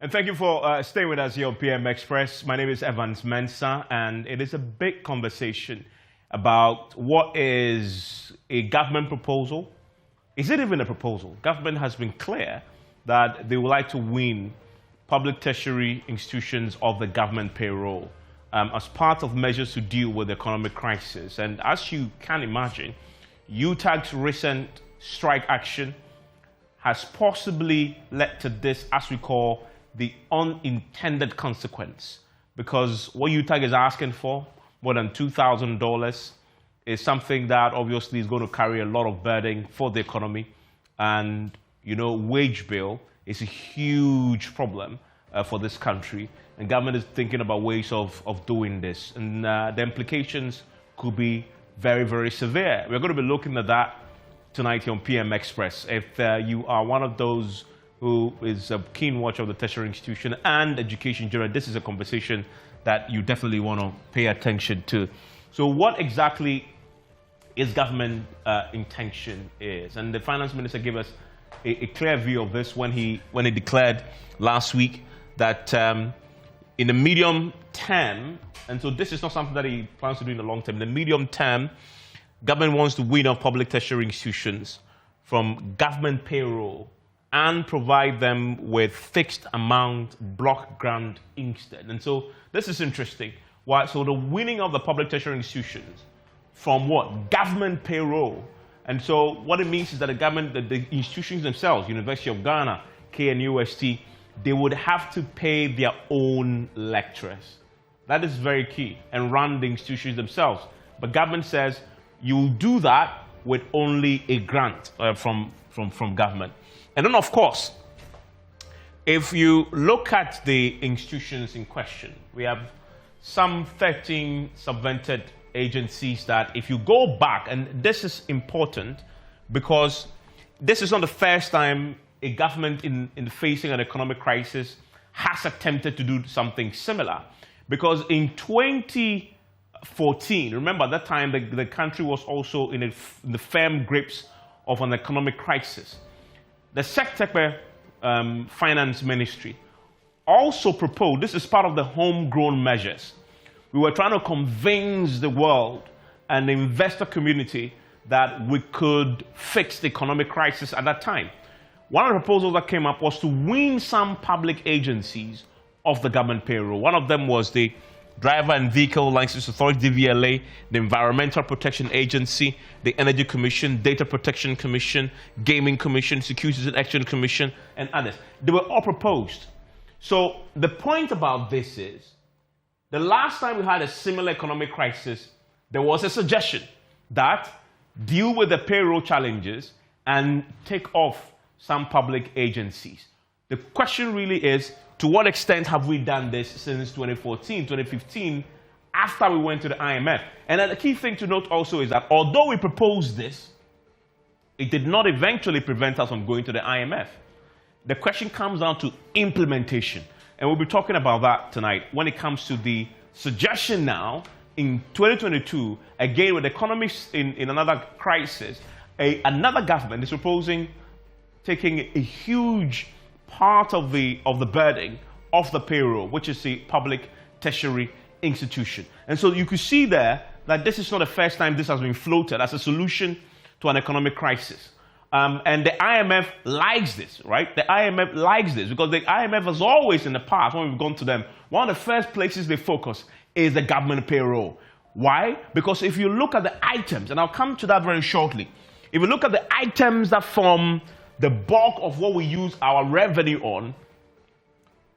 And thank you for staying with us here on PM Express. My name is Evans Mensah, and it is a big conversation about what is a government proposal. Is it even a proposal? Government has been clear that they would like to wean public tertiary institutions of the government payroll as part of measures to deal with the economic crisis. And as you can imagine, UTAG's recent strike action has possibly led to this, as we call, the unintended consequence. Because what UTAG is asking for, more than $2,000, is something that obviously is going to carry a lot of burden for the economy. And, you know, wage bill is a huge problem for this country. And government is thinking about ways of doing this. And the implications could be very, very severe. We're going to be looking at that tonight here on PM Express. If you are one of those who is a keen watcher of the tertiary institution and education in general, this is a conversation that you definitely want to pay attention to. So what exactly is government intention is? And the finance minister gave us a clear view of this when he declared last week that in the medium term, and so this is not something that he plans to do in the long term, in the medium term, government wants to wean off public tertiary institutions from government payroll and provide them with fixed amount block grant instead. And so this is interesting. Why? So the weaning of the public tertiary institutions from what? Government payroll. And so what it means is that the institutions themselves, University of Ghana, KNUST, they would have to pay their own lecturers. That is very key, and run the institutions themselves. But government says you'll do that with only a grant from government. And then, of course, if you look at the institutions in question, we have some 13 subvented agencies that if you go back, and this is important because this is not the first time a government in facing an economic crisis has attempted to do something similar. Because in 2014, remember that time the country was also in the firm grips of an economic crisis. The Secretary Finance Ministry also proposed, this is part of the homegrown measures. We were trying to convince the world and the investor community that we could fix the economic crisis at that time. One of the proposals that came up was to wean some public agencies off the government payroll. One of them was the Driver and Vehicle License Authority, DVLA, the Environmental Protection Agency, the Energy Commission, Data Protection Commission, Gaming Commission, Securities and Exchange Commission, and others. They were all proposed. So the point about this is, the last time we had a similar economic crisis, there was a suggestion that deal with the payroll challenges and take off some public agencies. The question really is, to what extent have we done this since 2014, 2015, after we went to the IMF? And the key thing to note also is that although we proposed this, it did not eventually prevent us from going to the IMF. The question comes down to implementation. And we'll be talking about that tonight when it comes to the suggestion now in 2022, again with economics in another crisis, another government is proposing taking a huge part of the burden of the payroll, which is the public tertiary institution. And so you could see there that this is not the first time this has been floated as a solution to an economic crisis. And the IMF likes this, right? The IMF likes this because the IMF has always in the past, when we've gone to them, one of the first places they focus is the government payroll. Why? Because if you look at the items, and I'll come to that very shortly, if you look at the items that form the bulk of what we use our revenue on,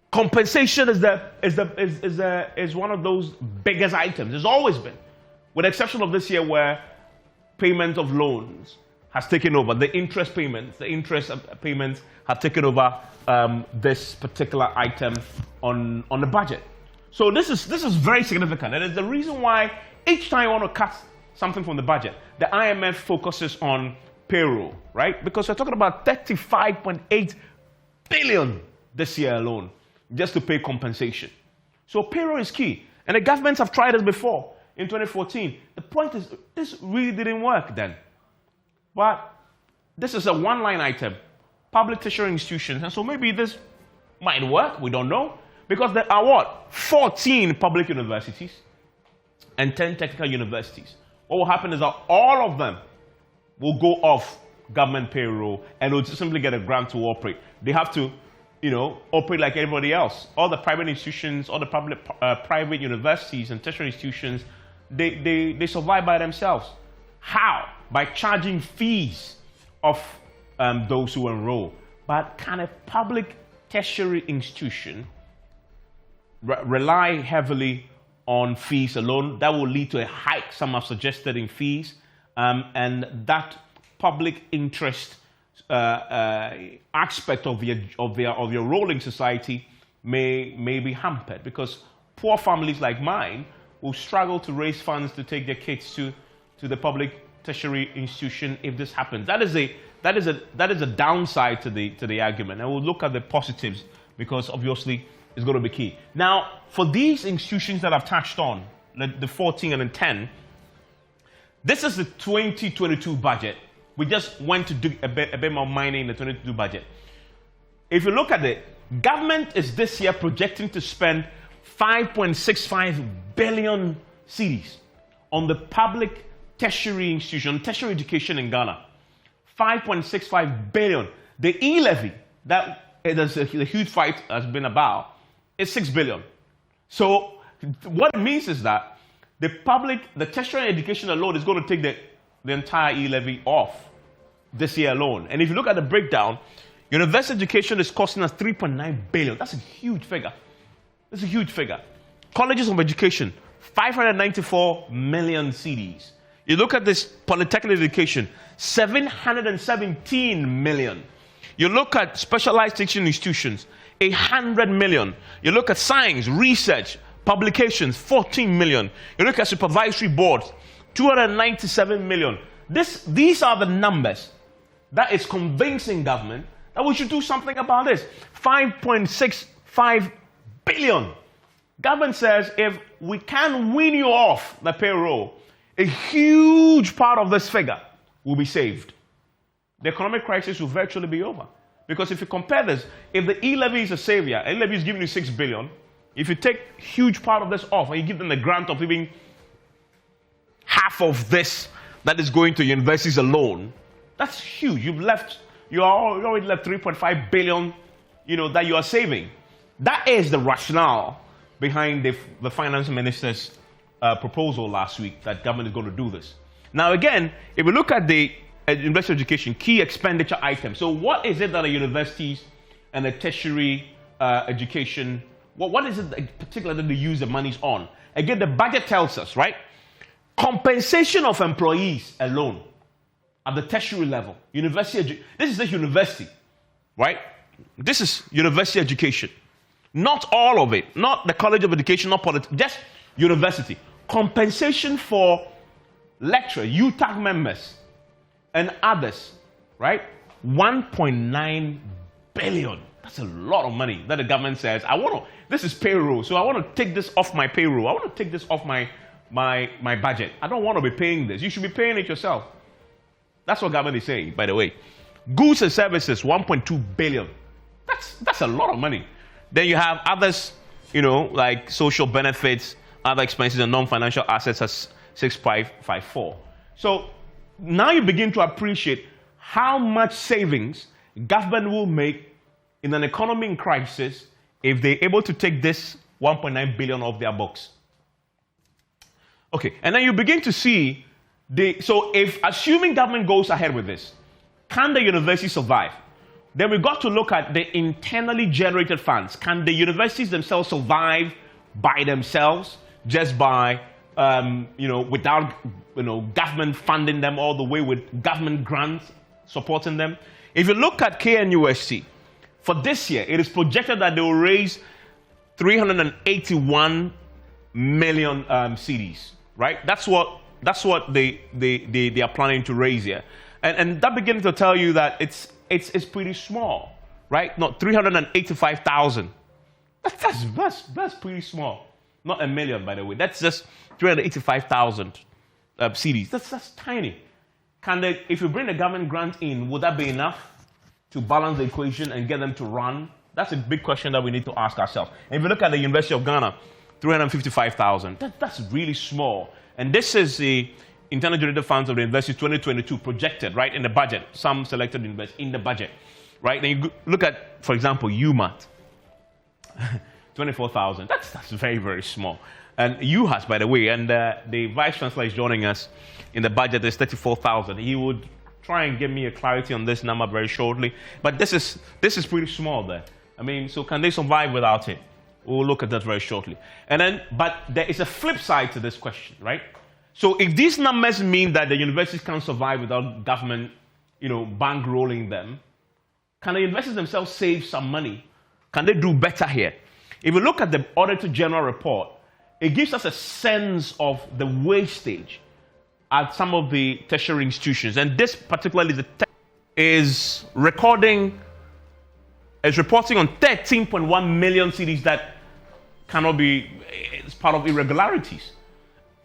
compensation is one of those biggest items. It's always been, with the exception of this year where payment of loans has taken over. The interest payments have taken over this particular item on the budget. So this is very significant, and it's the reason why each time you want to cut something from the budget, the IMF focuses on payroll, right? Because we're talking about 35.8 billion this year alone, just to pay compensation. So payroll is key. And the governments have tried this before in 2014. The point is, this really didn't work then. But this is a one-line item, public tertiary institutions. And so maybe this Might work, we don't know. Because there are what? 14 public universities and 10 technical universities. What will happen is that all of them will go off government payroll and will simply get a grant to operate. They have to, operate like everybody else. All the private institutions, all the private universities and tertiary institutions, they survive by themselves. How? By charging fees of those who enroll. But can a public tertiary institution rely heavily on fees alone? That will lead to a hike, some have suggested, in fees, and that public interest aspect of your role in society may be hampered, because poor families like mine will struggle to raise funds to take their kids to the public tertiary institution if this happens. That is a downside to the argument, and we'll look at the positives, because obviously it's going to be key. Now, for these institutions that I've touched on, the 14 and the 10, this is the 2022 budget. We just went to do a bit more mining in the 2022 budget. If you look at it, government is this year projecting to spend 5.65 billion cedis on the public tertiary institution, tertiary education in Ghana. 5.65 billion. The e-levy, that is a huge fight has been about, is 6 billion. So what it means is that the tertiary education alone is going to take the entire e-levy off this year alone. And if you look at the breakdown, university education is costing us 3.9 billion. That's a huge figure. That's a huge figure. Colleges of education, 594 million cedis. You look at this polytechnic education, 717 million. You look at specialized teaching institutions, 100 million. You look at science, research, publications, 14 million. You look at supervisory boards, 297 million. These are the numbers that is convincing government that we should do something about this. 5.65 billion. Government says if we can wean you off the payroll, a huge part of this figure will be saved. The economic crisis will virtually be over. Because if you compare this, if the e-levy is a savior, e-levy is giving you 6 billion, if you take a huge part of this off and you give them the grant of even half of this that is going to universities alone, that's huge. You already left 3.5 billion, that you are saving. That is the rationale behind the finance minister's proposal last week, that government is going to do this. Now again, if we look at the university education key expenditure items, so what is it that the universities and the tertiary education, what is it particularly that they use the monies on? Again, the budget tells us, right? Compensation of employees alone at the tertiary level. This is the university, right? This is university education. Not all of it, not the College of Education, not politics, just university. Compensation for lecturers, UTAG members, and others, right? 1.9 billion. That's a lot of money that the government says, this is payroll, so I want to take this off my payroll. I want to take this off my budget. I don't want to be paying this. You should be paying it yourself. That's what government is saying, by the way. Goods and services, 1.2 billion. That's a lot of money. Then you have others, like social benefits, other expenses, and non-financial assets as 6.54. So now you begin to appreciate how much savings government will make in an economy in crisis if they're able to take this 1.9 billion off their books. Okay, and then you begin to see, so if assuming government goes ahead with this, can the university survive? Then we've got to look at the internally generated funds. Can the universities themselves survive by themselves, just by, without, government funding them all the way, with government grants supporting them? If you look at KNUST, for this year, it is projected that they will raise 381 million cedis, right? That's what they are planning to raise here, and that begins to tell you that it's pretty small, right? Not 385,000. That's pretty small. Not a million, by the way. That's just 385,000 cedis. That's tiny. If you bring the government grant in, would that be enough to balance the equation and get them to run That's a big question that we need to ask ourselves. And if you look at the University of Ghana, 355,000, that's really small. And this is the internal generated funds of the university 2022 projected, right, in the budget. Some selected universities in the budget, right? And you look at, for example, UMAT, 24,000. That's very, very small. And UHAS, by the way, and the Vice Chancellor is joining us in the budget, is 34,000. He would try and give me a clarity on this number very shortly. But this is pretty small there. I mean, so can they survive without it? We'll look at that very shortly. And then, but there is a flip side to this question, right? So if these numbers mean that the universities can't survive without government, bankrolling them, can the universities themselves save some money? Can they do better here? If you look at the Auditor General report, it gives us a sense of the wastage at some of the tertiary institutions. And this particularly is reporting on 13.1 million cedis that cannot be, it's part of irregularities.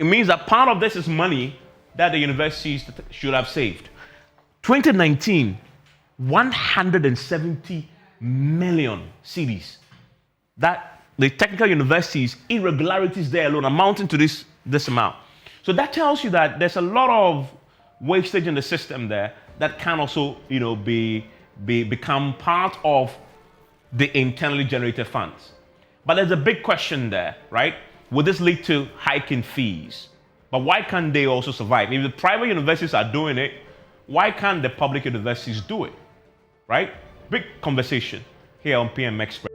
It means that part of this is money that the universities should have saved. 2019, 170 million cedis. That the technical universities, irregularities there alone amounting to this amount. So that tells you that there's a lot of wastage in the system there that can also, become part of the internally generated funds. But there's a big question there, right? Would this lead to hiking fees? But why can't they also survive? If the private universities are doing it, why can't the public universities do it, right? Big conversation here on PM Express.